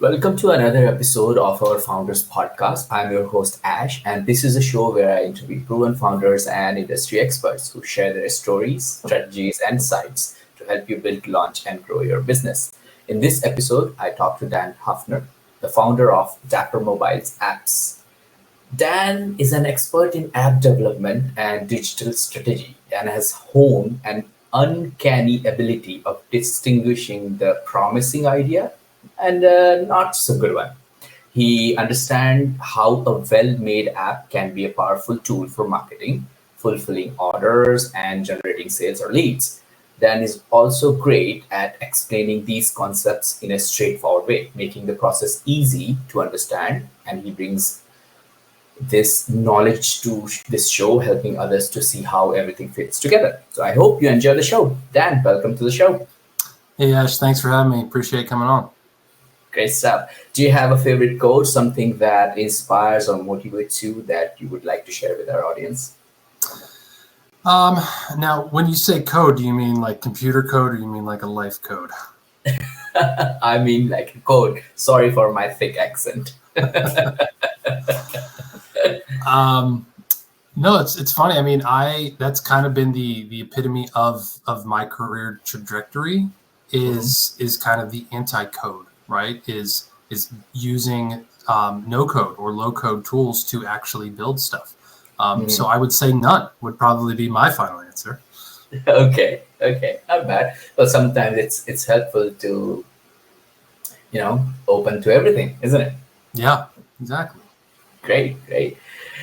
Welcome to another episode of our Founders Podcast. I'm your host, Ash, and this is a show where I interview proven founders and industry experts who share their stories, strategies, and insights to help you build, launch, and grow your business. In this episode, I talk to Dan Hafner, the founder of Dapper Mobile's apps. Dan is an expert in app development and digital strategy and has honed an uncanny ability of distinguishing the promising idea and not so good one. He understands how a well made app can be a powerful tool for marketing, fulfilling orders, and generating sales or leads. Dan is also great at explaining these concepts in a straightforward way, making the process easy to understand, and he brings this knowledge to this show, helping others to see how everything fits together. So I hope you enjoy the show. Dan, welcome to the show. Hey Ash, thanks for having me. Appreciate coming on. Great stuff. Do you have a favorite quote, something that inspires or motivates you that you would like to share with our audience? Now, when you say code, do you mean like computer code or you mean like a life code? I mean, like a quote. Sorry for my thick accent. No, it's funny. I mean, that's kind of been the epitome of my career trajectory is kind of the anti-code, right? Is using no code or low code tools to actually build stuff. So I would say none would probably be my final answer. Okay, not bad. Well, sometimes it's helpful to open to everything, isn't it? Yeah, exactly. Great.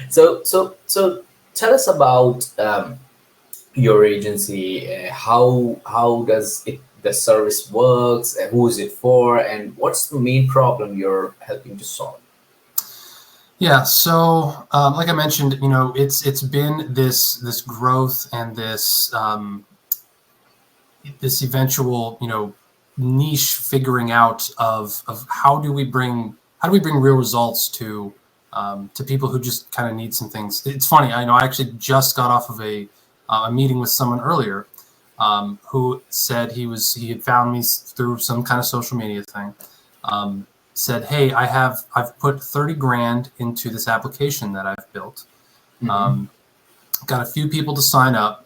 So tell us about your agency. How does the service works? Who is it for? And what's the main problem you're helping to solve? Yeah, so like I mentioned, it's been this growth and this eventual niche figuring out of how do we bring real results to people who just kind of need some things. It's funny, I actually just got off of a meeting with someone earlier who said he had found me through some kind of social media thing. Said, hey, I've put 30 grand into this application that I've built. Got a few people to sign up,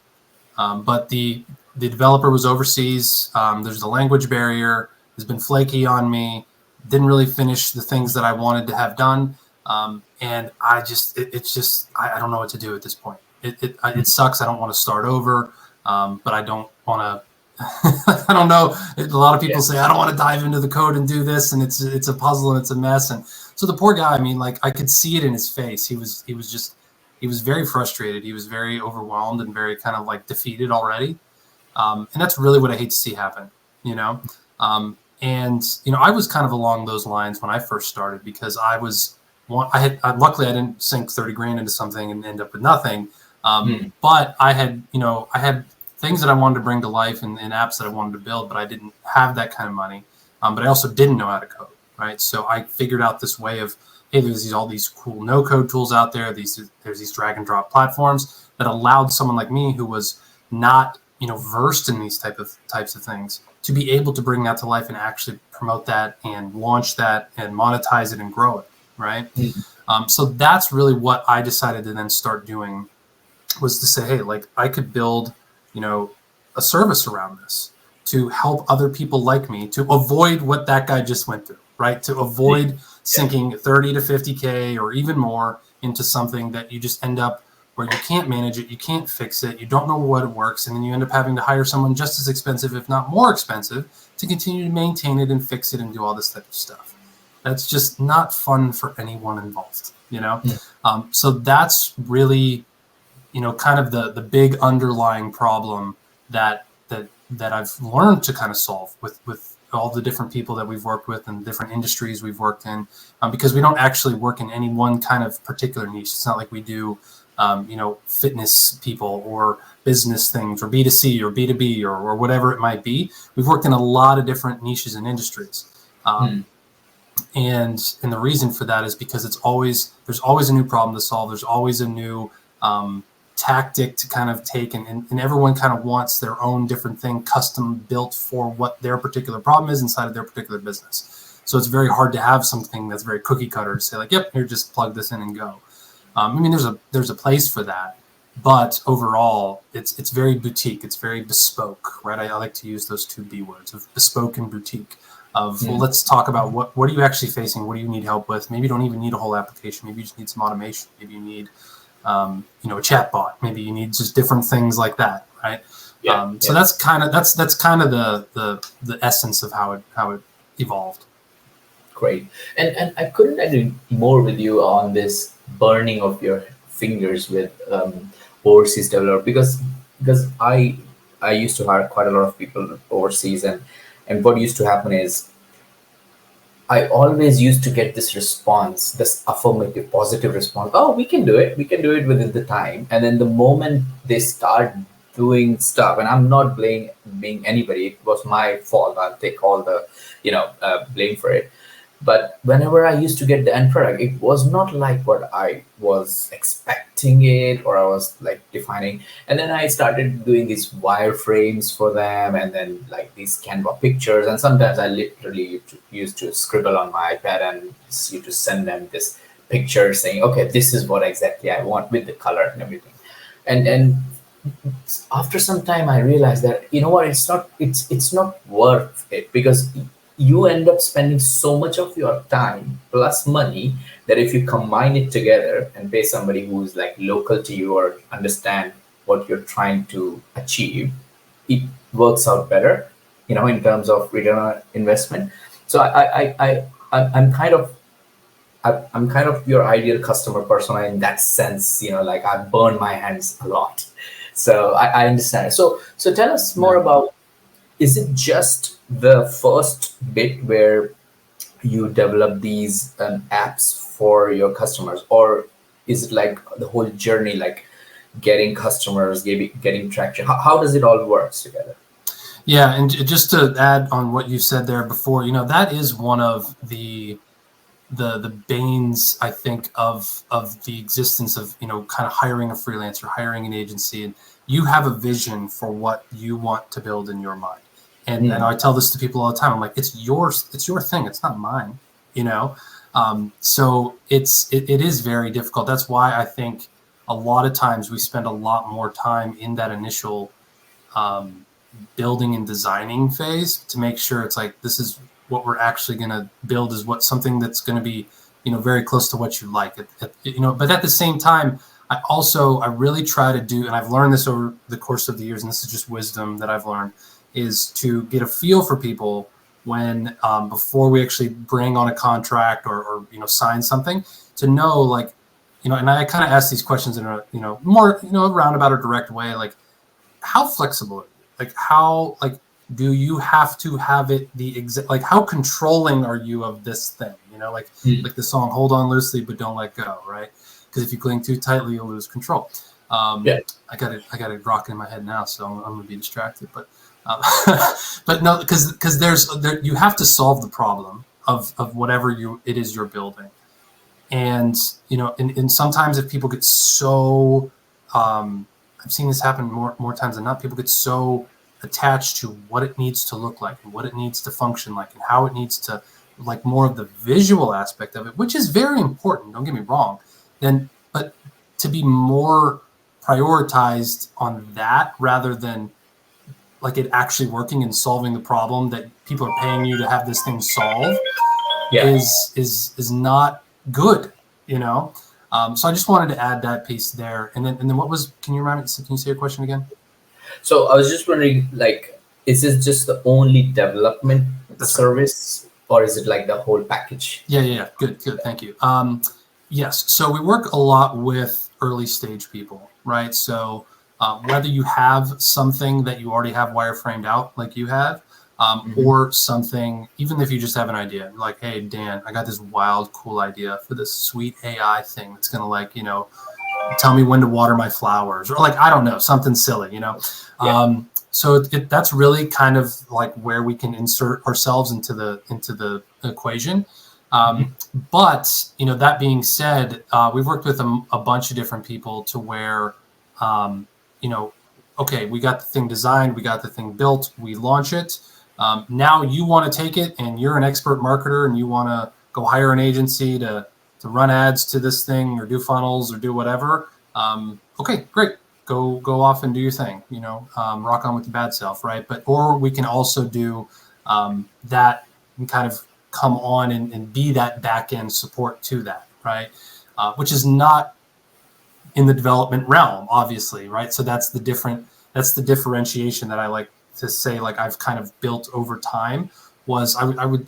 but the developer was overseas. There's a language barrier. Has been flaky on me. Didn't really finish the things that I wanted to have done. And I just, it's just, I don't know what to do at this point. It sucks. I don't want to start over, but I don't want to. I don't know. A lot of people say I don't want to dive into the code and do this, and it's a puzzle and it's a mess. And so the poor guy, I mean, like I could see it in his face. He was very frustrated. He was very overwhelmed and very kind of like defeated already. And that's really what I hate to see happen, And I was kind of along those lines when I first started because luckily I didn't sink 30 grand into something and end up with nothing. But I had things that I wanted to bring to life and apps that I wanted to build, but I didn't have that kind of money. But I also didn't know how to code, right? So I figured out this way of, hey, there's all these cool no-code tools out there. There's these drag-and-drop platforms that allowed someone like me who was not, versed in these types of things to be able to bring that to life and actually promote that and launch that and monetize it and grow it, right? So that's really what I decided to then start doing was to say, hey, like I could build a service around this to help other people like me to avoid what that guy just went through, right? To avoid sinking 30 to 50K or even more into something that you just end up where you can't manage it, you can't fix it, you don't know what it works, and then you end up having to hire someone just as expensive, if not more expensive, to continue to maintain it and fix it and do all this type of stuff. That's just not fun for anyone involved, So that's really kind of the big underlying problem that I've learned to kind of solve with all the different people that we've worked with and different industries we've worked in, because we don't actually work in any one kind of particular niche. It's not like we do, fitness people or business things or B2C or B2B or whatever it might be. We've worked in a lot of different niches and industries. And the reason for that is because there's always a new problem to solve. There's always a new tactic to kind of take, and everyone kind of wants their own different thing custom built for what their particular problem is inside of their particular business. So it's very hard to have something that's very cookie cutter to say like, yep, here, just plug this in and go. I mean, there's a place for that, but overall, it's very boutique. It's very bespoke, right? I like to use those two B words of bespoke and boutique. Well, let's talk about what are you actually facing? What do you need help with? Maybe you don't even need a whole application. Maybe you just need some automation. Maybe you need a chat bot. Maybe you need just different things like that, right? So that's kind of the essence of how it evolved. Great. And I couldn't agree more with you on this burning of your fingers with overseas developer because I used to hire quite a lot of people overseas, and what used to happen is I always used to get this response, this affirmative, positive response. Oh, we can do it. We can do it within the time. And then the moment they start doing stuff, and I'm not blaming anybody. It was my fault. I'll take all the, blame for it. But whenever I used to get the end product, it was not like what I was expecting it, or I was like defining. And then I started doing these wireframes for them, and then like these Canva pictures. And sometimes I literally used to scribble on my iPad and used to send them this picture saying, okay, this is what exactly I want with the color and everything. And after some time, I realized that it's not worth it, because you end up spending so much of your time plus money that if you combine it together and pay somebody who's like local to you or understand what you're trying to achieve, it works out better, in terms of return on investment. So I'm kind of your ideal customer persona in that sense. Like I burn my hands a lot, so I understand. So tell us more about. Is it just the first bit where you develop these apps for your customers, or is it like the whole journey, like getting customers, getting traction? How does it all work together? Yeah, and just to add on what you said there before, that is one of the banes, I think, of the existence of kind of hiring a freelancer, hiring an agency, and you have a vision for what you want to build in your mind. And I tell this to people all the time. I'm like, it's yours. It's your thing. It's not mine, So it is very difficult. That's why I think a lot of times we spend a lot more time in that initial building and designing phase to make sure it's like, this is what we're actually going to build, is something that's going to be, very close to what you like. But at the same time, I really try to do, and I've learned this over the course of the years, and this is just wisdom that I've learned, is to get a feel for people when before we actually bring on a contract or sign something, to know, like, and I kind of ask these questions in a more roundabout or direct way, like, how flexible are you? Like, how, like, do you have to have it the exact, like, how controlling are you of this thing? Like the song "Hold On Loosely But Don't Let Go," right? Because if you cling too tightly, you'll lose control. I got it rocking in my head now, so I'm gonna be distracted, but. But no, because you have to solve the problem of whatever it is you're building, and and sometimes if people get so, I've seen this happen more times than not. People get so attached to what it needs to look like and what it needs to function like and how it needs to, like, more of the visual aspect of it, which is very important. Don't get me wrong. But to be more prioritized on that rather than like it actually working and solving the problem that people are paying you to have this thing solve is not good, So I just wanted to add that piece there. And then what was, can you remind me, can you say your question again? So I was just wondering, like, is this just the only development service, or is it like the whole package? Yeah. Good. Thank you. Yes. So we work a lot with early stage people, right? So whether you have something that you already have wireframed out, like you have, or something, even if you just have an idea, like, hey, Dan, I got this wild, cool idea for this sweet AI thing that's going to, like, tell me when to water my flowers, or, like, I don't know, something silly, So that's really kind of like where we can insert ourselves into the equation. But that being said, we've worked with a bunch of different people to where you know, okay, we got the thing designed, we got the thing built, we launch it. Now you want to take it, and you're an expert marketer, and you want to go hire an agency to run ads to this thing, or do funnels, or do whatever. Okay, great. Go off and do your thing. Rock on with the bad self, right? Or we can also do that and kind of come on and be that back end support to that, right? Which is not in the development realm, obviously, right? So that's the differentiation that I like to say, like I've kind of built over time. Was I would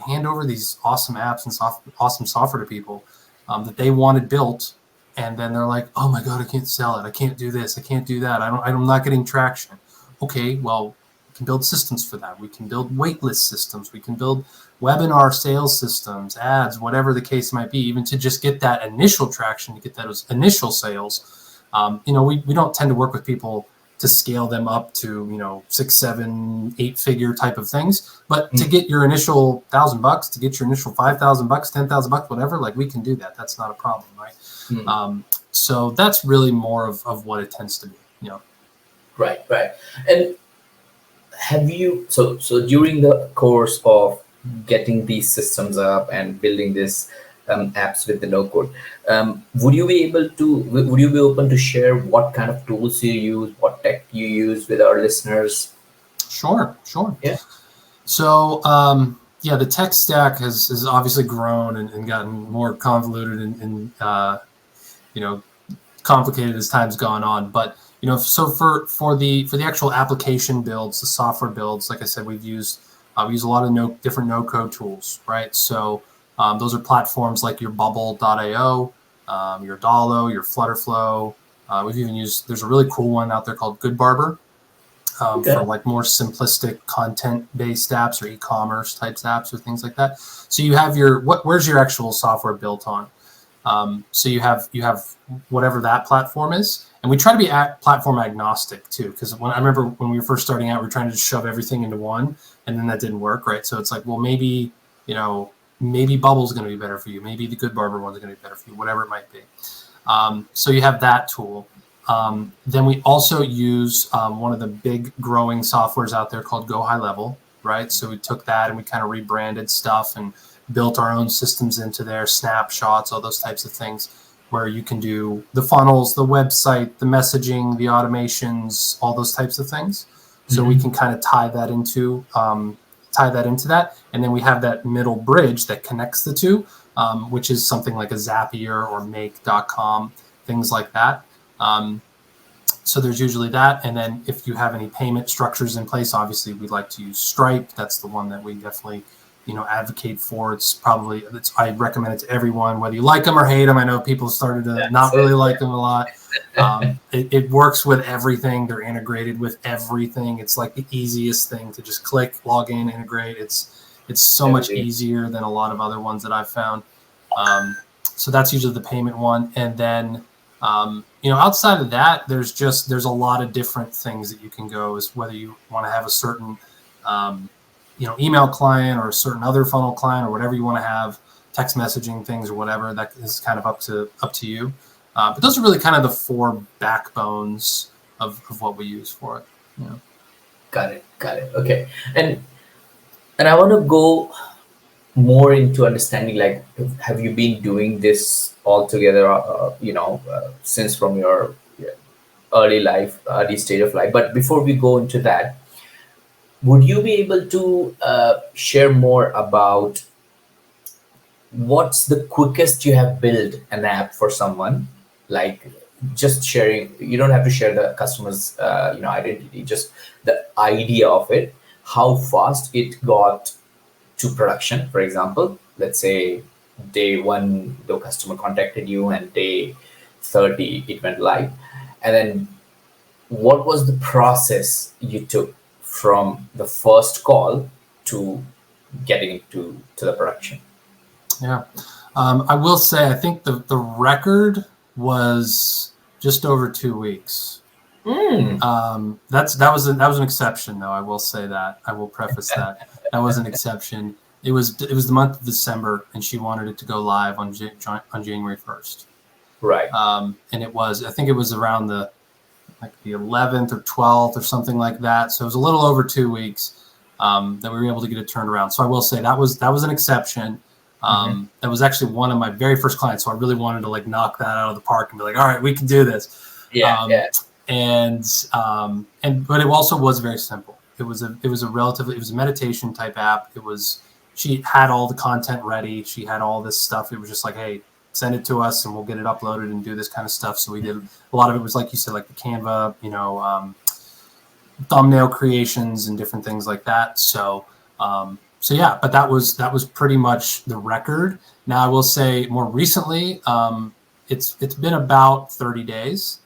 hand over these awesome apps and awesome software to people that they wanted built, and then they're like, oh my god, I can't sell it, I can't do this, I can't do that, I'm not getting traction. Okay, well, we can build systems for that. We can build waitlist systems. We can build webinar sales systems, ads, whatever the case might be, even to just get that initial traction, to get those initial sales. We don't tend to work with people to scale them up to, 6, 7, 8 figure type of things. But to get your initial $1,000, to get your initial $5,000, $10,000, whatever, like we can do that. That's not a problem, right? So that's really more of what it tends to be, Right. And have you, so during the course of getting these systems up and building this apps with the no code, would you be open to share what kind of tools you use, what tech you use with our listeners? Sure. Yeah. So, the tech stack has obviously grown and gotten more convoluted and complicated as time's gone on. But so for the actual application builds, the software builds, like I said, we use a lot of different no code tools, right? So those are platforms like your Bubble.io, your Dalo, your Flutterflow. We've even used, there's a really cool one out there called Good Barber. For like more simplistic content-based apps or e-commerce types apps or things like that. So you have where's your actual software built on? So you have whatever that platform is, and we try to be platform agnostic too. Because I remember when we were first starting out, we were trying to just shove everything into one, and then that didn't work, right? So it's like, well, maybe Bubble's going to be better for you. Maybe the Good Barber one's going to be better for you. Whatever it might be. So you have that tool. Then we also use one of the big growing softwares out there called Go High Level, right? So we took that and we kind of rebranded stuff and built our own systems into there, snapshots, all those types of things, where you can do the funnels, the website, the messaging, the automations, all those types of things. So we can kind of tie that into that. And then we have that middle bridge that connects the two, which is something like a Zapier or Make.com, things like that. So there's usually that. And then if you have any payment structures in place, obviously we'd like to use Stripe. That's the one that we definitely, advocate for. I recommend it to everyone, whether you like them or hate them. I know people started to not really like them a lot. It works with everything. They're integrated with everything. It's like the easiest thing to just click, log in, integrate. It's so much easier than a lot of other ones that I've found. So that's usually the payment one. And then, outside of that, there's a lot of different things that you can go, is whether you want to have a certain, email client or a certain other funnel client or whatever you want to have, text messaging things or whatever, that is kind of up to you. But those are really kind of the 4 backbones of what we use for it. Got it. Okay. And I want to go more into understanding, like, have you been doing this all together, since from your early stage of life? But before we go into that, would you be able to share more about what's the quickest you have built an app for someone? Like, just sharing, you don't have to share the customer's identity, just the idea of it, how fast it got to production. For example, let's say day 1 the customer contacted you, and day 30 it went live. And then what was the process you took from the first call to getting to the production? I will say, I think the record was just over 2 weeks. That was an exception, though. I will say that. I will preface that was an exception. It was the month of December, and she wanted it to go live on January 1st. Right. And I think it was around the like the 11th or 12th or something like that. So it was a little over 2 weeks that we were able to get it turned around. So I will say that was an exception. That was actually one of my very first clients. So I really wanted to like knock that out of the park and be like, all right, we can do this. But it also was very simple. It was a meditation type app. She had all the content ready. She had all this stuff. It was just like, hey, send it to us and we'll get it uploaded and do this kind of stuff. So we did a lot of it was like you said, like the Canva, thumbnail creations and different things like that. So yeah, but that was pretty much the record. Now I will say more recently, it's been about 30 days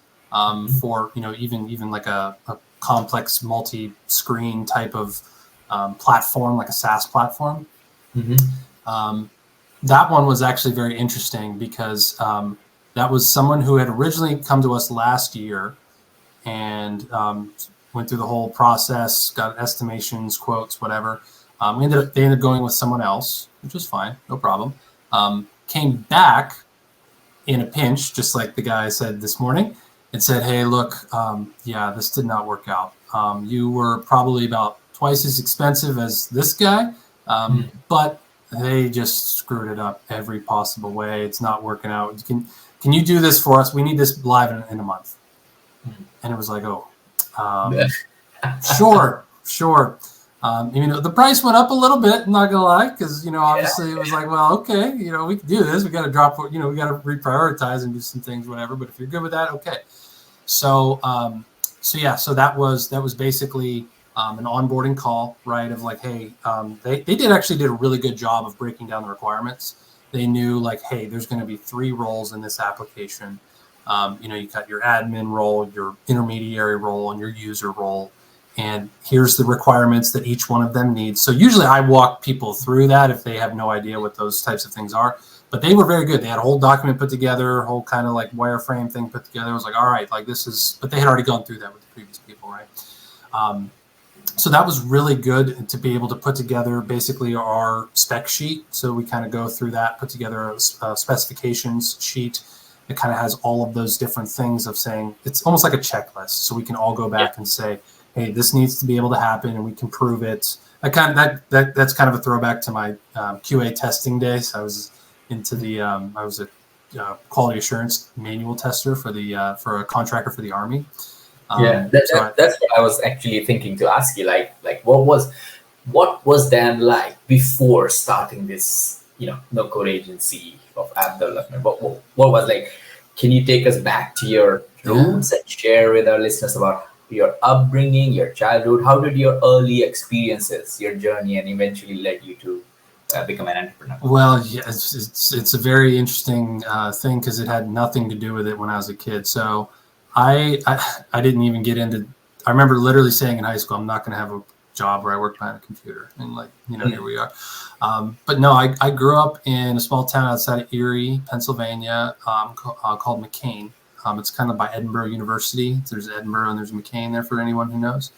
for even like a complex multi-screen type of platform, like a SaaS platform. That one was actually very interesting because that was someone who had originally come to us last year and went through the whole process, got estimations, quotes, whatever. They ended up going with someone else, which was fine, no problem. Came back in a pinch, just like the guy said this morning, and said, hey, look, this did not work out. You were probably about twice as expensive as this guy, but they just screwed it up every possible way. It's not working out. Can you do this for us? We need this live in a month. And it was like, sure. The price went up a little bit, I'm not gonna lie, because obviously it was like, well, okay, we can do this. We got to drop, we got to reprioritize and do some things, whatever. But if you're good with that, okay. So that was basically an onboarding call, right? Of like, hey, they did a really good job of breaking down the requirements. They knew like, hey, there's going to be 3 roles in this application. You got your admin role, your intermediary role, and your user role. And here's the requirements that each one of them needs. So usually I walk people through that if they have no idea what those types of things are. But they were very good. They had a whole document put together, a whole kind of like wireframe thing put together. I was like, all right, like this is, but they had already gone through that with the previous people, right? So that was really good to be able to put together basically our spec sheet. So we kind of go through that, put together a specifications sheet that kind of has all of those different things of saying, it's almost like a checklist. So we can all go back and say, hey, this needs to be able to happen and we can prove it. That's kind of a throwback to my QA testing days. I was into I was a quality assurance manual tester for a contractor for the Army. That's what I was actually thinking to ask you. Like what was Dan like before starting this, no code agency of app development? What was like? Can you take us back to your roots and share with our listeners about your upbringing, your childhood? How did your early experiences, your journey, and eventually led you to become an entrepreneur? Well, yeah, it's a very interesting thing because it had nothing to do with it when I was a kid. So I didn't even get into. I remember literally saying in high school, I'm not going to have a job where I work behind a computer, and here we are. But no, I grew up in a small town outside of Erie, Pennsylvania, called McCain. It's kind of by Edinburgh University. There's Edinburgh and there's McCain there for anyone who knows.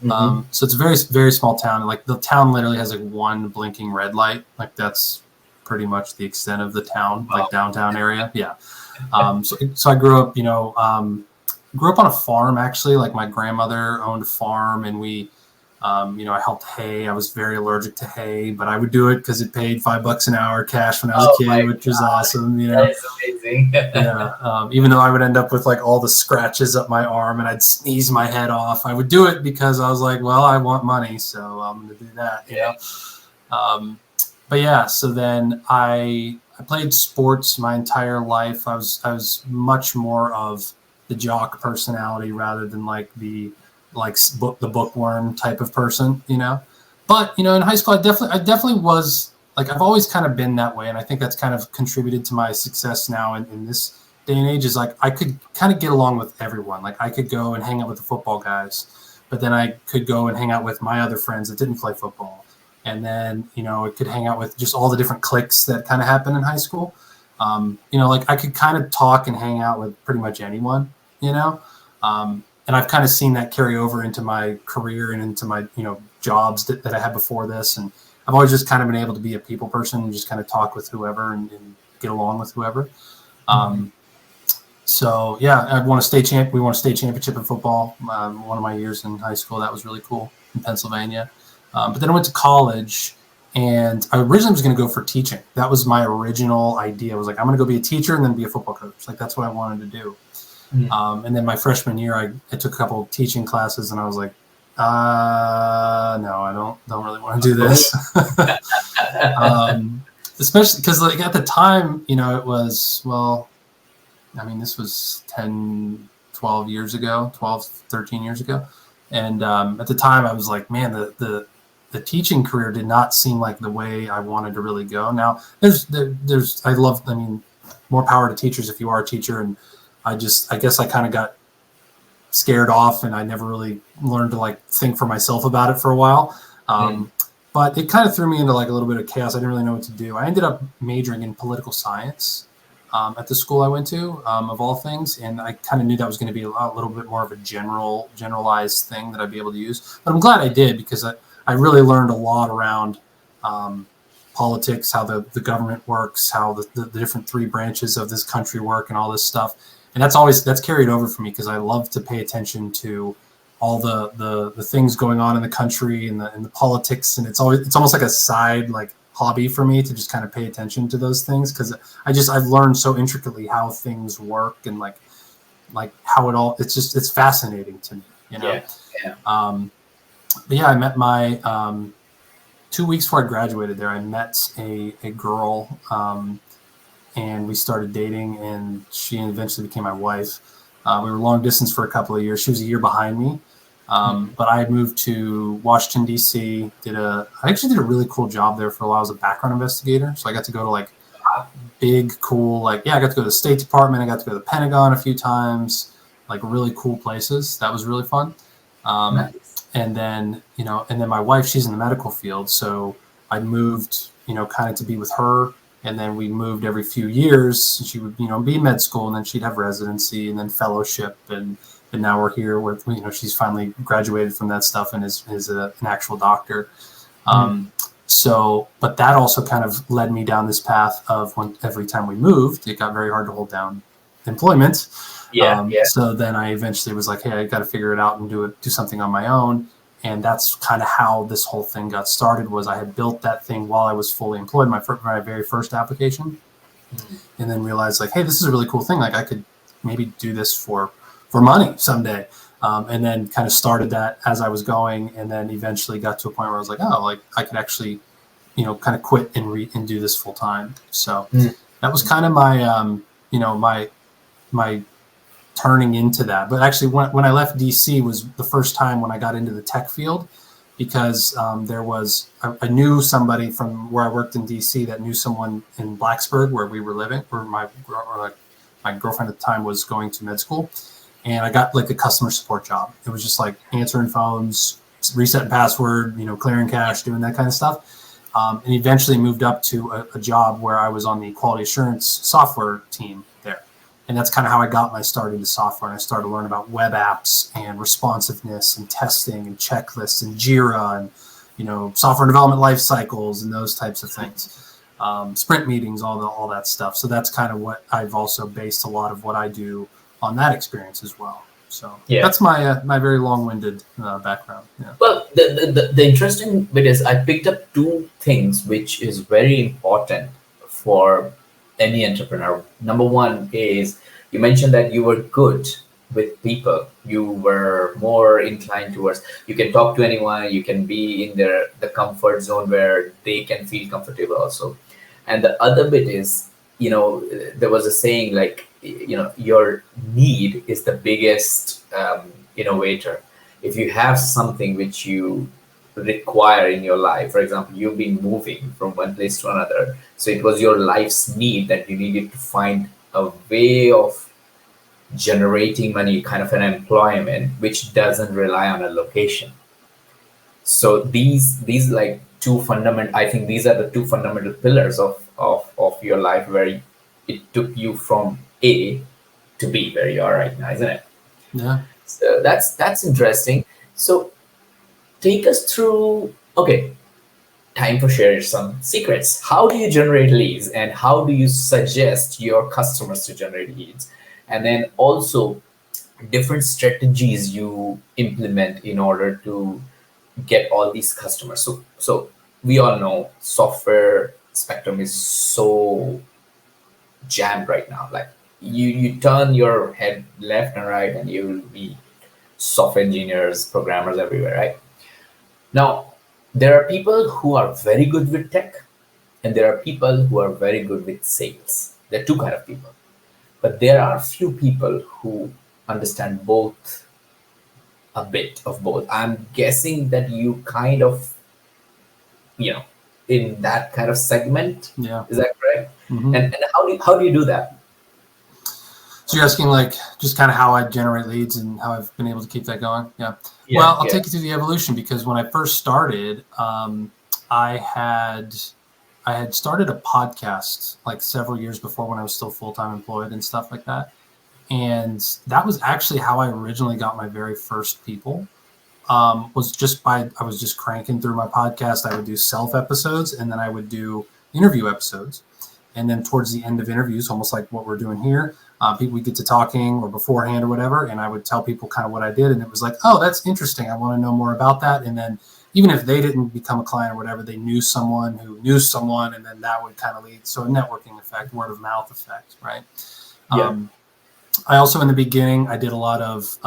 So it's a very, very small town. Like the town literally has like one blinking red light. Like that's pretty much the extent of the town, like downtown area. Yeah. So I grew up, grew up on a farm actually. Like my grandmother owned a farm and we, I helped hay. I was very allergic to hay, but I would do it because it paid $5 an hour cash when I was a kid, which was awesome. That's amazing. Even though I would end up with like all the scratches up my arm and I'd sneeze my head off, I would do it because I was like, well, I want money, so I'm going to do that. But yeah, so then I played sports my entire life. I was much more of the jock personality rather than like the bookworm type of person, But in high school, I definitely was like I've always kind of been that way, and I think that's kind of contributed to my success now in this day and age. Is like I could kind of get along with everyone. Like I could go and hang out with the football guys, but then I could go and hang out with my other friends that didn't play football, and then I could hang out with just all the different cliques that kind of happen in high school. Like I could kind of talk and hang out with pretty much anyone, and I've kind of seen that carry over into my career and into my, jobs that I had before this. And I've always just kind of been able to be a people person and just kind of talk with whoever and get along with whoever. So yeah, I won a state champ. We won a state championship in football. One of my years in high school, that was really cool in Pennsylvania. But then I went to college, and I originally was going to go for teaching. That was my original idea. I was like, I'm going to go be a teacher and then be a football coach. Like that's what I wanted to do. And then my freshman year, I took a couple of teaching classes, and I was like, no, I don't really want to do this. Especially because like at the time, you know, it was, well, I mean, this was 10, 12 years ago, 12, 13 years ago. And at the time I was like, man, the teaching career did not seem like the way I wanted to really go. Now I mean, more power to teachers if you are a teacher. And I guess I kind of got scared off, and I never really learned to like think for myself about it for a while. But it kind of threw me into like a little bit of chaos. I didn't really know what to do. I ended up majoring in political science at the school I went to, of all things, and I kind of knew that was going to be a little bit more of a generalized thing that I'd be able to use. But I'm glad I did, because I really learned a lot around politics, how the government works, how the different three branches of this country work, and all this stuff. And that's carried over for me, because I love to pay attention to all the things going on in the country and the politics, and it's almost like a side like hobby for me to just kind of pay attention to those things, because I've learned so intricately how things work, and like how it all, it's fascinating to me, you know. But yeah, I met my 2 weeks before I graduated there, I met a girl, and we started dating, and she eventually became my wife. We were long distance for a couple of years. She was a year behind me. But I moved to Washington, D.C., I actually did a really cool job there for a while. I was a background investigator. So I got to go to like big, cool, like, I got to go to the State Department. I got to go to the Pentagon a few times, like really cool places. That was really fun. Nice. And then my wife, she's in the medical field. So I moved, kind of to be with her. And then we moved every few years. She would, be in med school, and then she'd have residency and then fellowship. And now we're here with, she's finally graduated from that stuff and is an actual doctor. But that also kind of led me down this path of every time we moved, it got very hard to hold down employment. So then I eventually was like, hey, I got to figure it out and do something on my own. And that's kind of how this whole thing got started. Was I had built that thing while I was fully employed, my very first application, and then realized like, hey, this is a really cool thing. Like I could maybe do this for money someday. And then kind of started that as I was going, and then eventually got to a point where I was like, oh, like I could actually, kind of quit and do this full time. So that was kind of my, my turning into that. But actually when I left DC was the first time when I got into the tech field, because I knew somebody from where I worked in DC that knew someone in Blacksburg where we were living, where my girlfriend at the time was going to med school. And I got like a customer support job. It was just like answering phones, resetting password, clearing cash, doing that kind of stuff. And eventually moved up to a job where I was on the quality assurance software team there. And that's kind of how I got my start into software. And I started learning about web apps and responsiveness and testing and checklists and Jira and, software development life cycles and those types of things. Sprint meetings, all that stuff. So that's kind of what I've also based a lot of what I do on that experience as well. So that's my my very long-winded background. Yeah. Well, the interesting bit is I picked up two things which is very important for any entrepreneur. Number one is you mentioned that you were good with people. You were more inclined towards, you can talk to anyone, you can be in the comfort zone where they can feel comfortable also. And the other bit is, there was a saying like, your need is the biggest innovator. If you have something which you require in your life, for example, you've been moving from one place to another, so it was your life's need that you needed to find a way of generating money, kind of an employment which doesn't rely on a location. So these like I think these are the two fundamental pillars of your life, where it took you from A to B, where you are right now, isn't it? Yeah. So that's interesting. So take us through, okay, time for sharing some secrets. How do you generate leads, and how do you suggest your customers to generate leads? and then also different strategies you implement in order to get all these customers. So we all know software spectrum is so jammed right now. Like you turn your head left and right, and you will be software engineers, programmers everywhere, right? Now, there are people who are very good with tech, and there are people who are very good with sales. There are two kind of people, but there are few people who understand both, a bit of both. I'm guessing that you kind of, you know, in that kind of segment. Yeah. Is that correct? Mm-hmm. And how do you do that? So you're asking like just kind of how I generate leads and how I've been able to keep that going. Yeah. Yeah, Well, I'll yeah. take you through the evolution because when I first started, I had I had started a podcast like several years before when I was still full-time employed and stuff like that. And that was actually how I originally got my very first people. Was just by I was just cranking through my podcast. I would do self episodes and then I would do interview episodes. And then towards the end of interviews, almost like what we're doing here, people would get to talking or beforehand or whatever, and I would tell people kind of what I did, and it was like, oh, that's interesting. I want to know more about that. And then even if they didn't become a client or whatever, they knew someone who knew someone, and then that would kind of lead. So a networking effect, word of mouth effect, right? Yeah. I also in the beginning I did a lot of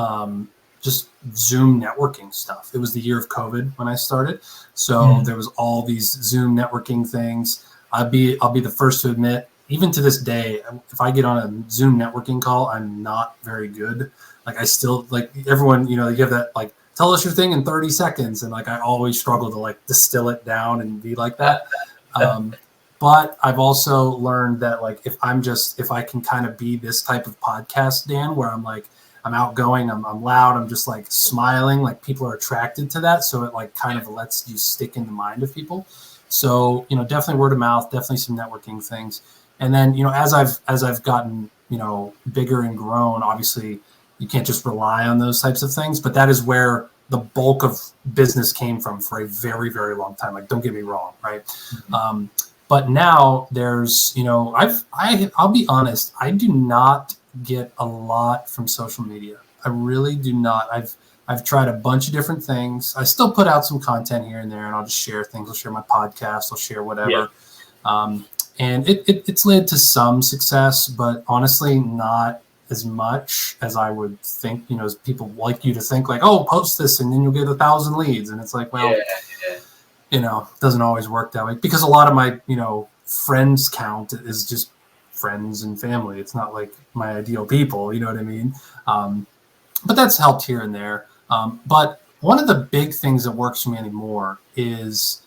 just Zoom networking stuff. It was the year of COVID when I started, so there was all these Zoom networking things. I'll be the first to admit, even to this day, if I get on a Zoom networking call, I'm not very good. Like I still like everyone, you have that like tell us your thing in 30 seconds, and like I always struggle to like distill it down and be like that. But I've also learned that like if I can kind of be this type of podcast, Dan, where I'm like I'm outgoing, I'm loud, I'm just like smiling, like people are attracted to that, so it like kind of lets you stick in the mind of people. So definitely word of mouth, definitely some networking things, and then as I've gotten bigger and grown, obviously you can't just rely on those types of things, but that is where the bulk of business came from for a very, very long time. Like, don't get me wrong, right? But now there's, I'll be honest, I do not get a lot from social media. I really do not. I've tried a bunch of different things. I still put out some content here and there, and I'll just share things. I'll share my podcast. I'll share whatever. Yeah. And it's led to some success, but honestly, not as much as I would think. As people like you to think, like, oh, post this, and then you'll get 1,000 leads. And it's like, well, doesn't always work that way because a lot of my, friends count is just friends and family. It's not like my ideal people, you know what I mean? But that's helped here and there. But one of the big things that works for me anymore is,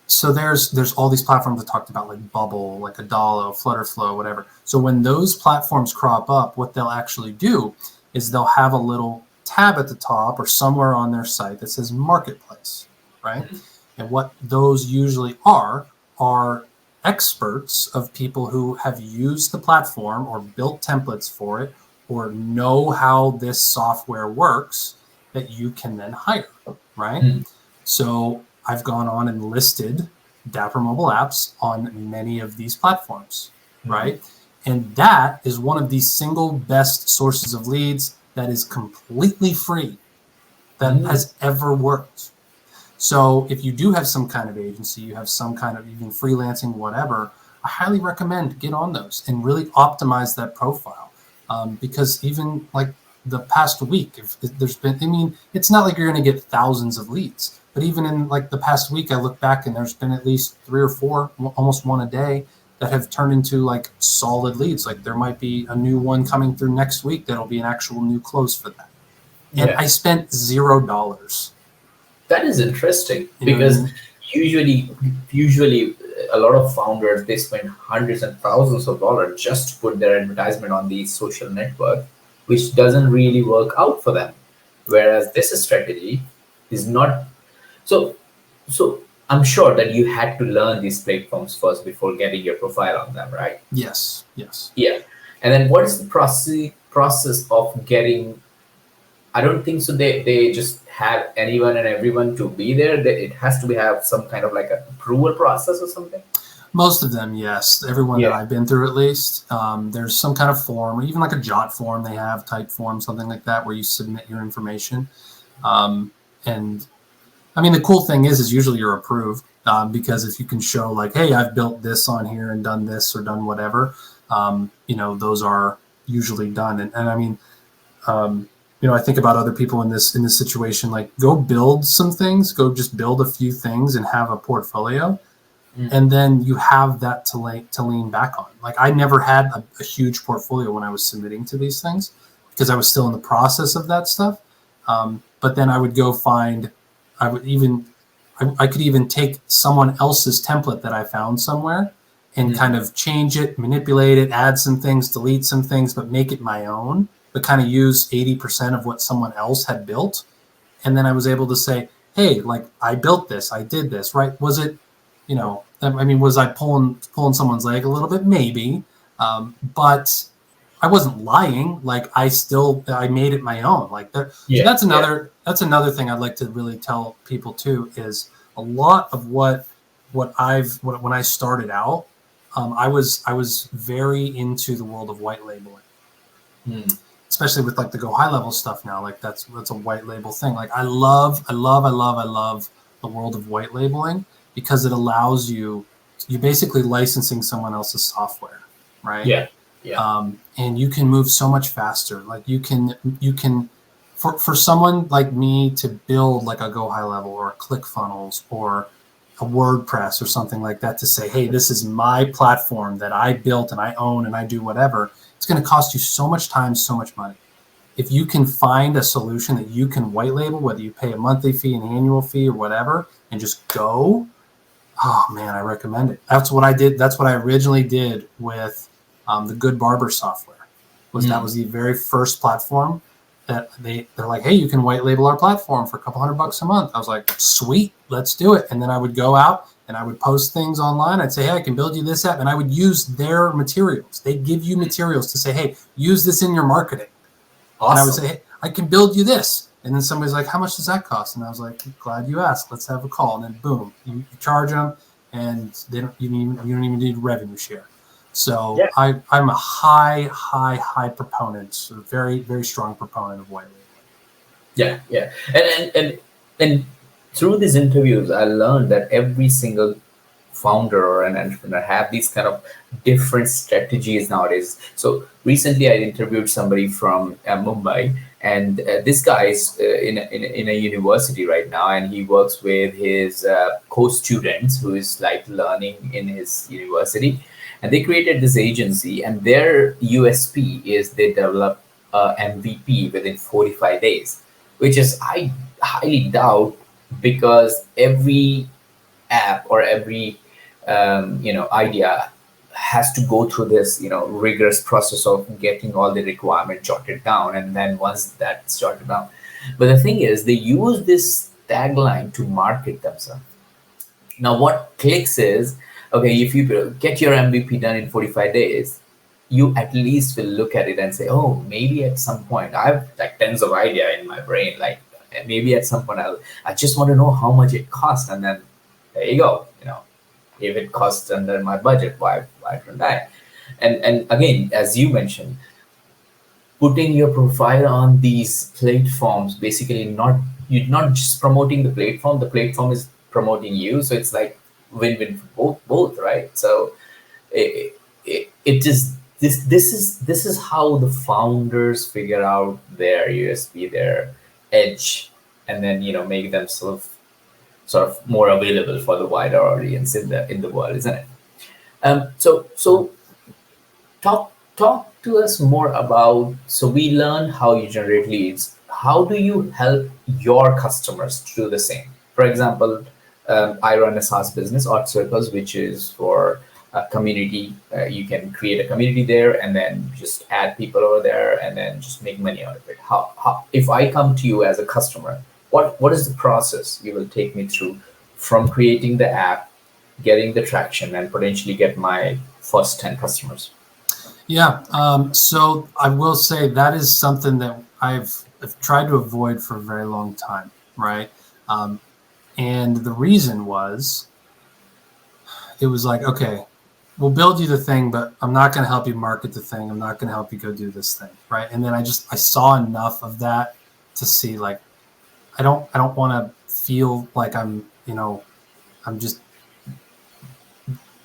so there's all these platforms I talked about, like Bubble, like Adalo, Flutterflow, whatever. So when those platforms crop up, what they'll actually do is they'll have a little tab at the top or somewhere on their site that says Marketplace, right? And what those usually are experts of people who have used the platform or built templates for it or know how this software works that you can then hire, right? So I've gone on and listed Dapper mobile apps on many of these platforms, right? And that is one of the single best sources of leads that is completely free that has ever worked. So if you do have some kind of agency, you have some kind of even freelancing, whatever, I highly recommend get on those and really optimize that profile. Because even like the past week, if there's been, it's not like you're going to get thousands of leads, but even in like the past week, I look back and there's been at least 3 or 4, almost one a day that have turned into like solid leads. Like there might be a new one coming through next week that'll be an actual new close for that. And I spent $0. That is interesting because usually a lot of founders, they spend hundreds and thousands of dollars just to put their advertisement on the social network, which doesn't really work out for them. Whereas this strategy is not so. So I'm sure that you had to learn these platforms first before getting your profile on them, right? Yes. Yeah. And then what is the process of getting? I don't think so. They just have anyone and everyone to be there. It has to have some kind of like a approval process or something. Most of them, yes. Everyone that Yeah. I've been through, at least, there's some kind of form, or even like a jot form they have, type form, something like that, where you submit your information. And I mean, the cool thing is usually you're approved, because if you can show like, hey, I've built this on here and done this or done whatever, those are usually done. And I mean, I think about other people in this situation, like go build some things, go just build a few things and have a portfolio, Mm. and then you have that to lean back on. Like I never had a huge portfolio when I was submitting to these things because I was still in the process of that stuff. But then I would go find, I would even, I could even take someone else's template that I found somewhere and kind Mm. of change it, manipulate it, add some things, delete some things, but make it my own, but kind of use 80% of what someone else had built. And then I was able to say, hey, like I built this, I did this, right? Was it, I mean, was I pulling someone's leg a little bit? Maybe, but I wasn't lying. Like I made it my own. Like that. So Yeah. that's Yeah. another thing I'd like to really tell people too is a lot of when I started out, I was very into the world of white labeling, Mm. especially with like the go high level stuff now. Like that's a white label thing. Like I love the world of white labeling because it allows you basically licensing someone else's software, right? Yeah. Yeah. And you can move so much faster. Like you can for someone like me to build like a go high level or a ClickFunnels or a WordPress or something like that to say, hey, this is my platform that I built and I own and I do whatever. It's going to cost you so much time, so much money. If you can find a solution that you can white label, whether you pay a monthly fee, an annual fee, or whatever, and just go, oh man, I recommend it. That's what I did. That's what I originally did with the Good Barber software. That Mm. was the very first platform that they're like, hey, you can white label our platform for a couple $100 a month. I was like, sweet, let's do it. And then I would go out and I would post things online. I'd say, hey, I can build you this app, and I would use their materials. They give you materials to say, hey, use this in your marketing. And I would Awesome. say, hey, I can build you this. And then somebody's like, how much does that cost? And I was like, glad you asked. Let's have a call. And then boom, you charge them, and you don't even need revenue share. Yeah. So I'm a high proponent, a very, very strong proponent of white labeling. Yeah. Yeah. And through these interviews, I learned that every single founder or an entrepreneur have these kind of different strategies nowadays. So recently, I interviewed somebody from Mumbai, and this guy is in a university right now, and he works with his co-students who is like learning in his university, and they created this agency, and their USP is they develop a MVP within 45 days, which is I highly doubt because every app or every idea has to go through this rigorous process of getting all the requirement jotted down, and then once that's jotted down, but the thing is they use this tagline to market themselves. Now what clicks is, okay, if you get your MVP done in 45 days, you at least will look at it and say, oh, maybe at some point I have like tons of idea in my brain, like maybe at some point I just want to know how much it costs, and then there you go. If it costs under my budget, why don't I? And again, as you mentioned, putting your profile on these platforms, basically not you're not just promoting the platform is promoting you, so it's like win-win for both, right? So it is this is how the founders figure out their USP, their edge, and then make themselves sort of more available for the wider audience in the world, isn't it? So talk to us more about. So we learn how you generate leads. How do you help your customers to do the same? For example, I run a SaaS business, Art Circles, which is for a community. You can create a community there and then just add people over there and then just make money out of it. How if I come to you as a customer, what is the process you will take me through from creating the app, getting the traction, and potentially get my first 10 customers? Yeah. So I will say that is something that I've tried to avoid for a very long time, right? And the reason was it was like, okay, we'll build you the thing, but I'm not going to help you market the thing. I'm not going to help you go do this thing, right? And then I saw enough of that to see like, I don't want to feel like I'm just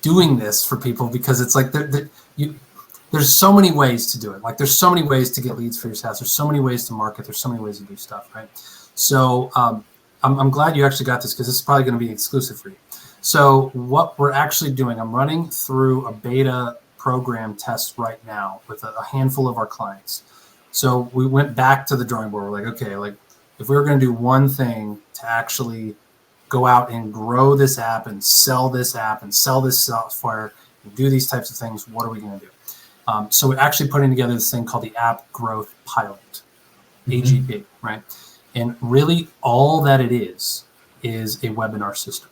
doing this for people, because it's like there's so many ways to do it. Like there's so many ways to get leads for your SaaS. There's so many ways to market. There's so many ways to do stuff, right? So I'm glad you actually got this, because this is probably going to be exclusive for you. So what we're actually doing, I'm running through a beta program test right now with a handful of our clients. So we went back to the drawing board. We're like, okay, like if we were going to do one thing to actually go out and grow this app and sell this software and do these types of things, what are we going to do? So we're actually putting together this thing called the App Growth Pilot, AGP, right? And really all that it is a webinar system.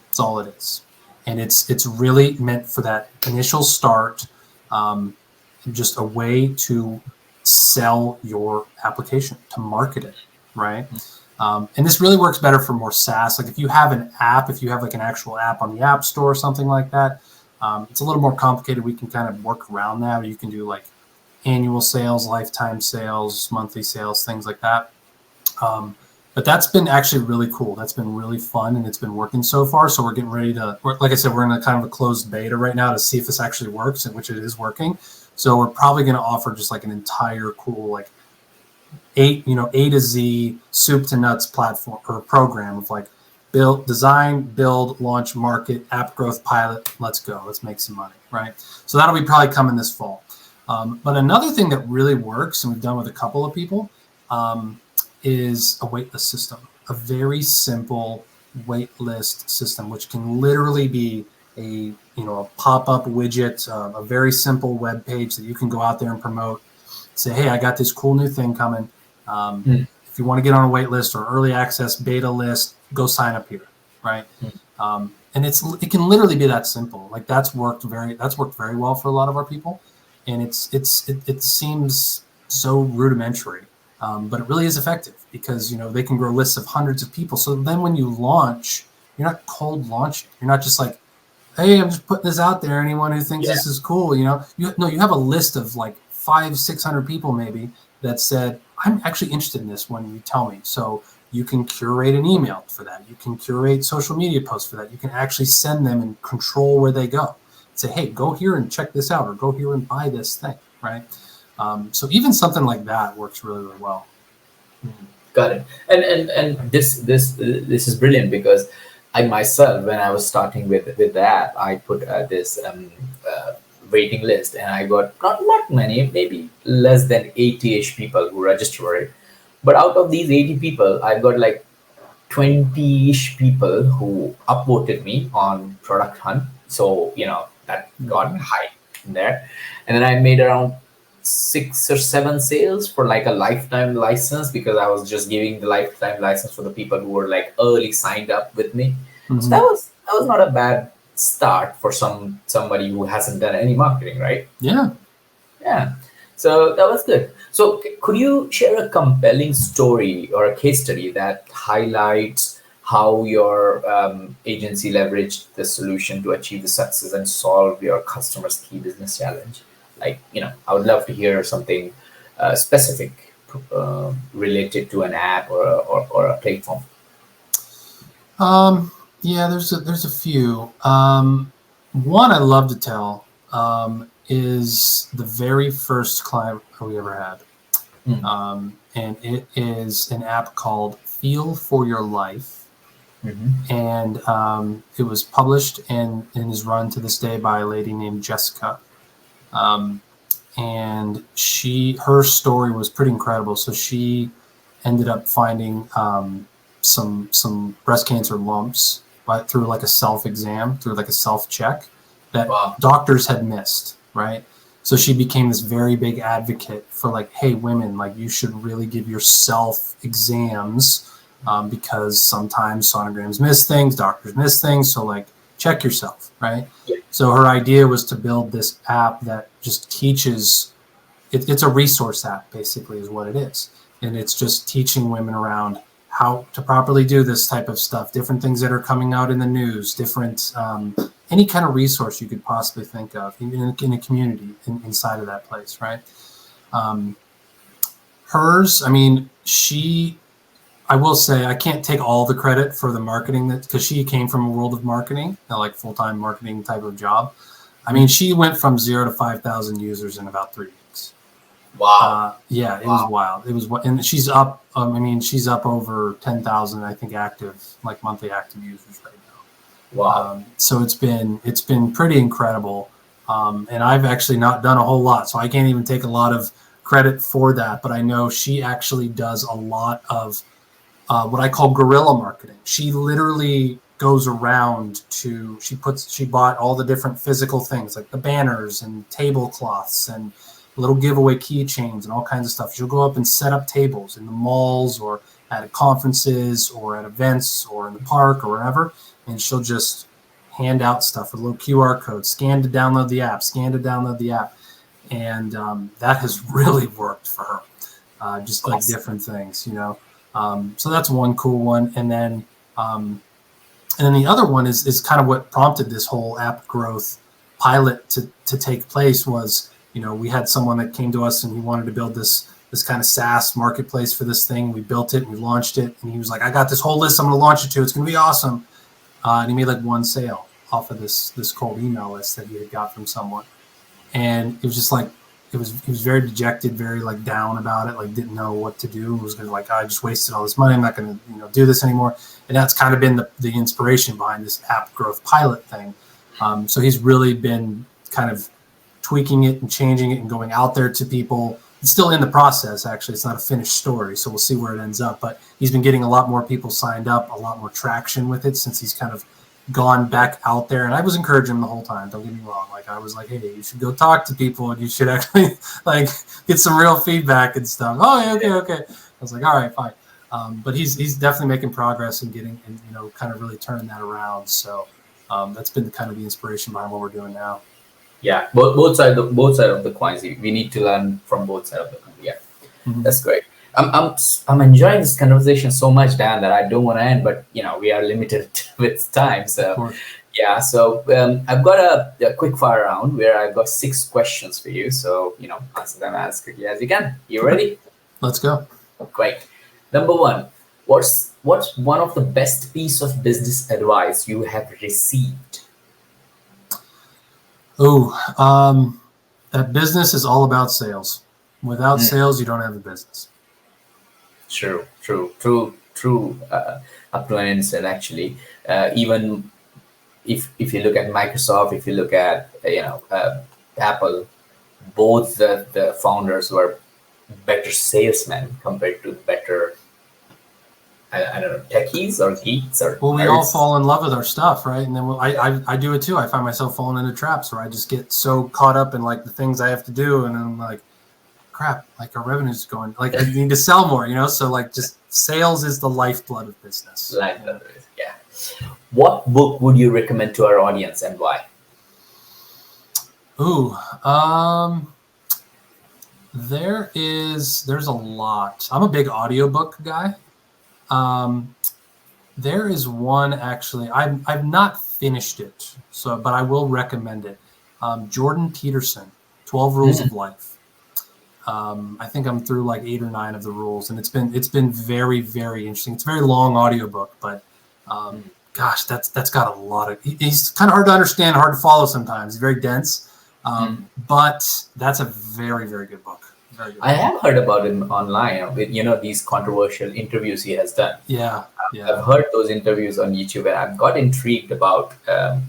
That's all it is. And it's really meant for that initial start, just a way to sell your application, to market it, right? And this really works better for more SaaS. Like if you have an app, if you have like an actual app on the App Store or something like that, it's a little more complicated. We can kind of work around that. You can do like annual sales, lifetime sales, monthly sales, things like that. But that's been actually really cool. That's been really fun, and it's been working so far. So we're getting ready to, like I said, we're in a kind of a closed beta right now to see if this actually works, which it is working. So we're probably going to offer just like an entire cool, like A to Z, soup to nuts platform or program of like design, build, launch, market, app growth pilot. Let's go. Let's make some money, right? So that'll be probably coming this fall. But another thing that really works, and we've done with a couple of people, is a waitlist system, a very simple waitlist system, which can literally be a pop-up widget, a very simple web page that you can go out there and promote. Say, hey, I got this cool new thing coming. If you want to get on a wait list or early access beta list, go sign up here, right? And it can literally be that simple. Like that's worked very well for a lot of our people, and it seems so rudimentary, but it really is effective, because they can grow lists of hundreds of people. So then when you launch, you're not cold launching. You're not just like, hey, I'm just putting this out there. Anyone who thinks this is cool, you have a list of like 500-600 people maybe that said, I'm actually interested in this when you tell me. So you can curate an email for that. You can curate social media posts for that. You can actually send them and control where they go. Say, hey, go here and check this out, or go here and buy this thing, right? So even something like that works really, really well. Got it. And this is brilliant, because I myself, when I was starting with the app, I put this waiting list, and I got not many, maybe less than 80-ish people who registered for it. But out of these 80 people, I got like 20-ish people who upvoted me on Product Hunt. So, that got high in there. And then I made around 6 or 7 sales for like a lifetime license, because I was just giving the lifetime license for the people who were like early signed up with me. So that was not a bad start for somebody who hasn't done any marketing, right? Yeah. So that was good. So could you share a compelling story or a case study that highlights how your agency leveraged the solution to achieve the success and solve your customers' key business challenge? Like, I would love to hear something specific related to an app or a platform. Yeah, there's a few. One I love to tell is the very first client we ever had. And it is an app called Feel for Your Life. And it was published and is run to this day by a lady named Jessica. And her story was pretty incredible. So she ended up finding some breast cancer lumps through like a self-exam, through like a self-check that doctors had missed, right? So she became this very big advocate for like, hey, women, like you should really give yourself exams because sometimes sonograms miss things, doctors miss things. So like check yourself, right? So her idea was to build this app that just teaches, it's a resource app basically is what it is. And it's just teaching women around how to properly do this type of stuff, different things that are coming out in the news, different any kind of resource you could possibly think of in a community inside of that place, right? Hers, I mean, I will say I can't take all the credit for the marketing because she came from a world of marketing, like full-time marketing type of job. I mean, she went from 0 to 5,000 users in about 3 weeks. Wow. Yeah, it was wild. It was, and she's up. I mean, she's up over 10,000, I think, like monthly active users right now. Wow. So it's been pretty incredible. And I've actually not done a whole lot, so I can't even take a lot of credit for that. But I know she actually does a lot of what I call guerrilla marketing. She literally goes around she bought all the different physical things like the banners and tablecloths and little giveaway keychains and all kinds of stuff. She'll go up and set up tables in the malls or at conferences or at events or in the park or wherever, and she'll just hand out stuff with a little QR code, scan to download the app. And that has really worked for her. Just like different things, you know. So that's one cool one. And then the other one is kind of what prompted this whole app growth pilot to take place was, you know, we had someone that came to us and he wanted to build this kind of SaaS marketplace for this thing. We built it and we launched it. And he was like, I got this whole list I'm going to launch it to. It's going to be awesome. And he made like one sale off of this cold email list that he had got from someone. And it was just like, he was very dejected, very like down about it, like didn't know what to do. He was going to like, I just wasted all this money. I'm not going to, do this anymore. And that's kind of been the inspiration behind this app growth pilot thing. So he's really been kind of tweaking it and changing it and going out there to people. It's still in the process, actually. It's not a finished story, so we'll see where it ends up. But he's been getting a lot more people signed up, a lot more traction with it since he's kind of gone back out there. And I was encouraging him the whole time, don't get me wrong. Like I was like, hey, you should go talk to people and you should actually like get some real feedback and stuff. Oh, yeah, okay. I was like, all right, fine. But he's definitely making progress and getting, and kind of really turning that around. So that's been kind of the inspiration behind what we're doing now. Yeah, both sides of the coins. We need to learn from both sides of the coin. Yeah, That's great. I'm enjoying this conversation so much, Dan, that I don't want to end. But we are limited with time. So yeah, so I've got a quick fire round where I've got 6 questions for you. So answer them as quickly as you can. You ready? Let's go. Great. Number 1, what's one of the best piece of business advice you have received? That business is all about sales. Without sales, you don't have a business. True. Up to an instant, actually. Even if you look at Microsoft, if you look at Apple, both the founders were better salesmen compared to better, I don't know, techies or geeks or. Well, we all fall in love with our stuff, right? And then I do it too. I find myself falling into traps where I just get so caught up in like the things I have to do, and I'm like, crap, like our revenue's going, like I need to sell more, So like just sales is the lifeblood of business. Yeah. What book would you recommend to our audience and why? There's a lot. I'm a big audiobook guy. There is one actually. I've not finished it, but I will recommend it. Jordan Peterson, 12 Rules of Life. I think I'm through like 8 or 9 of the rules, and it's been very, very interesting. It's a very long audiobook, but gosh, that's got a lot of. He's kind of hard to understand, hard to follow sometimes. He's very dense, but that's a very, very good book. I have heard about him online with these controversial interviews he has done. Yeah. I've heard those interviews on YouTube, and I've got intrigued about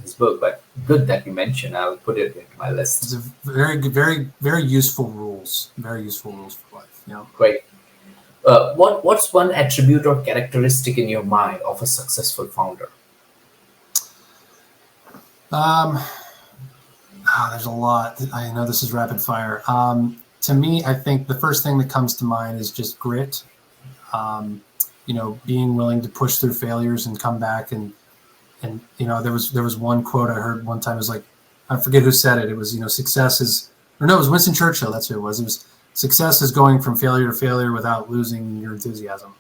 his book. But good that you mentioned. I'll put it into my list. It's a very good, very, very useful rules. Very useful rules for life. Great. What's one attribute or characteristic in your mind of a successful founder? There's a lot. I know this is rapid fire. To me, I think the first thing that comes to mind is just grit. Being willing to push through failures and come back and there was one quote I heard one time. It was like, I forget who said it. It was, success is, or no, it was Winston Churchill. That's who it was. It was success is going from failure to failure without losing your enthusiasm,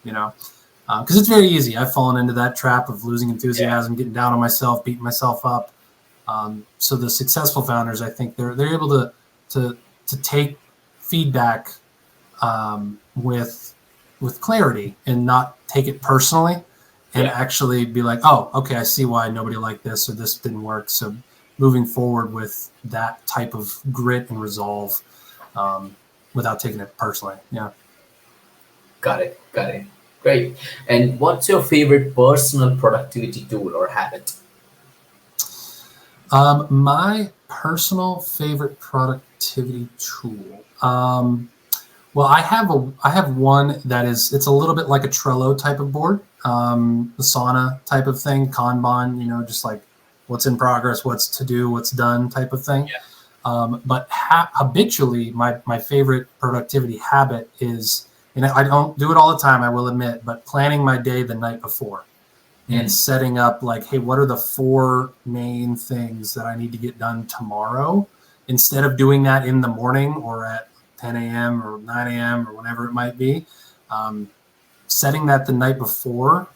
because it's very easy. I've fallen into that trap of losing enthusiasm, getting down on myself, beating myself up. So the successful founders, I think they're able to take feedback with clarity and not take it personally, and Yeah. actually be like, oh, okay, I see why nobody liked this or this didn't work. So moving forward with that type of grit and resolve, without taking it personally. Yeah. Got it. Got it. Great. And what's your favorite personal productivity tool or habit? My personal favorite productivity tool. Well, I have one that it's a little bit like a Trello type of board, the Sauna type of thing, Kanban, just like what's in progress, what's to do, what's done type of thing. Yeah. But habitually, my favorite productivity habit is, and I don't do it all the time, I will admit, but planning my day the night before and Mm. setting up like, hey, what are the 4 main things that I need to get done tomorrow? Instead of doing that in the morning or at 10 a.m. or 9 a.m. or whenever it might be, um, setting that the night before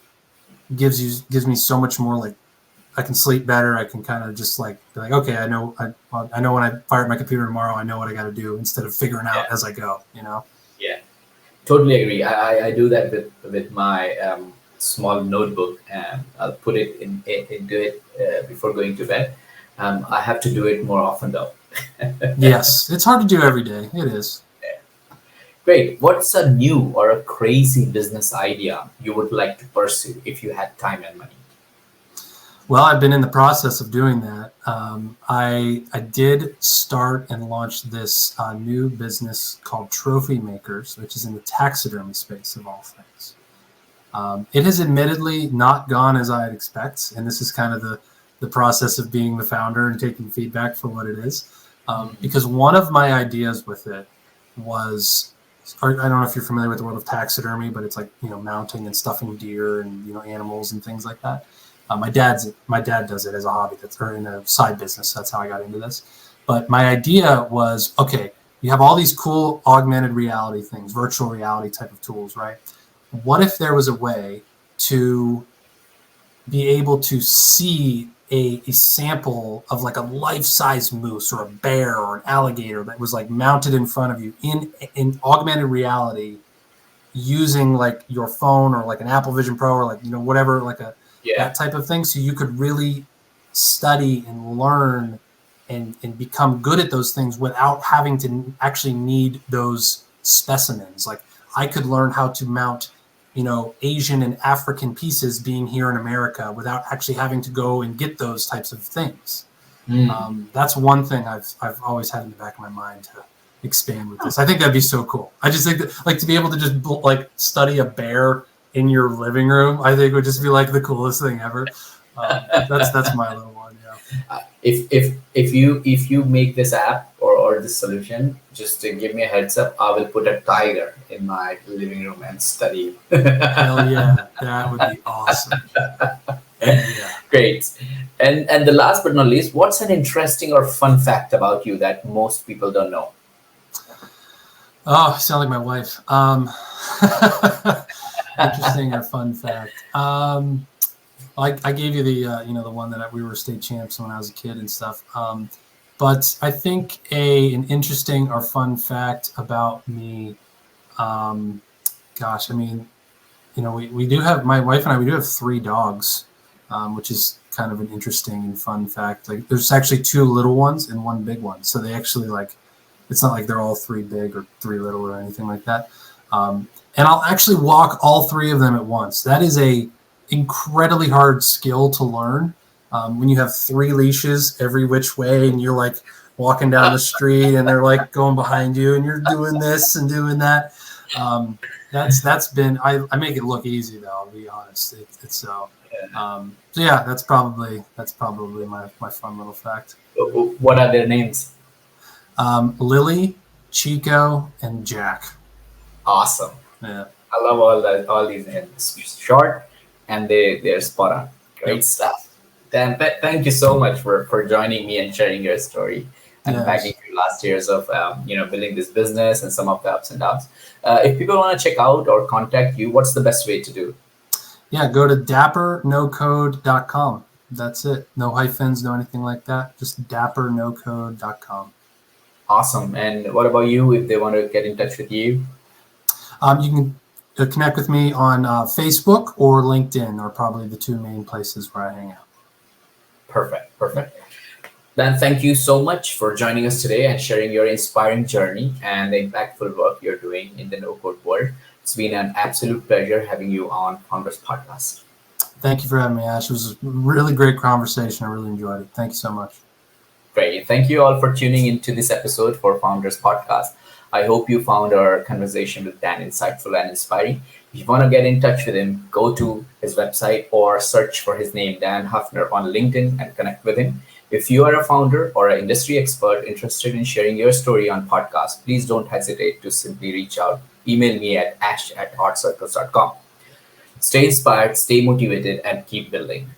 gives me so much more, like I can sleep better. I can kind of just like be like, okay, I know when I fire up my computer tomorrow, I know what I got to do instead of figuring Yeah. out as I go. Yeah. Totally agree. I do that with my small notebook, and I'll put it into it before going to bed. I have to do it more often though. Yes, it's hard to do every day. It is. Great. What's a new or a crazy business idea you would like to pursue if you had time and money? Well, I've been in the process of doing that. I did start and launch this new business called Trophy Makers, which is in the taxidermy space of all things. It has admittedly not gone as I'd expect, and this is kind of the process of being the founder and taking feedback for what it is. Because one of my ideas with it was, I don't know if you're familiar with the world of taxidermy, but it's like mounting and stuffing deer and animals and things like that. My dad does it as a hobby, that's or in a side business. So that's how I got into this. But my idea was, okay, you have all these cool augmented reality things, virtual reality type of tools, right? What if there was a way to be able to see a sample of like a life-size moose or a bear or an alligator that was like mounted in front of you in augmented reality, using like your phone or like an Apple Vision Pro or like whatever, like Yeah. that type of thing, so you could really study and learn and become good at those things without having to actually need those specimens. Like I could learn how to mount Asian and African pieces being here in America without actually having to go and get those types of things. Mm. That's one thing I've always had in the back of my mind to expand with this. I think that'd be so cool. I just think that, like, to be able to just like study a bear in your living room, I think would just be like the coolest thing ever. That's my little one. Yeah. If you make this app or this solution, just to give me a heads up, I will put a tiger in my living room and study. Hell yeah, that would be awesome. Yeah. Great. And the last but not least, what's an interesting or fun fact about you that most people don't know? Oh, I sound like my wife. Interesting or fun fact. I gave you the the one that we were state champs when I was a kid and stuff. But I think an interesting or fun fact about me. Gosh, I mean, we do have, my wife and I, we do have 3 dogs, which is kind of an interesting and fun fact. Like there's actually 2 little ones and 1 big one. So they actually it's not like they're all 3 big or 3 little or anything like that. And I'll actually walk all 3 of them at once. That is a incredibly hard skill to learn. When you have 3 leashes every which way and you're like walking down the street and they're like going behind you and you're doing this and doing that. That's been, I make it look easy though, I'll be honest. It's so yeah, that's probably my fun little fact. What are their names? Lily, Chico, and Jack. Awesome. Yeah. I love all these names. Short and they're spot on. Great Yep. stuff. Dan, thank you so much for joining me and sharing your story and Yes. backing your last years of building this business and some of the ups and downs. If people want to check out or contact you, what's the best way to do? Yeah, go to dapperNoCode.com. That's it. No hyphens, no anything like that. Just dapper.nocode.com. Awesome. And what about you if they want to get in touch with you? You can connect with me on Facebook or LinkedIn are probably the two main places where I hang out. Perfect. Perfect. Dan, thank you so much for joining us today and sharing your inspiring journey and the impactful work you're doing in the no code world. It's been an absolute pleasure having you on Founders Podcast. Thank you for having me, Ash. It was a really great conversation. I really enjoyed it. Thank you so much. Great. Thank you all for tuning into this episode for Founders Podcast. I hope you found our conversation with Dan insightful and inspiring. If you want to get in touch with him, go to his website or search for his name, Dan Hafner, on LinkedIn and connect with him. If you are a founder or an industry expert interested in sharing your story on podcast, please don't hesitate to simply reach out. Email me at ash@artcircles.com. Stay inspired, stay motivated, and keep building.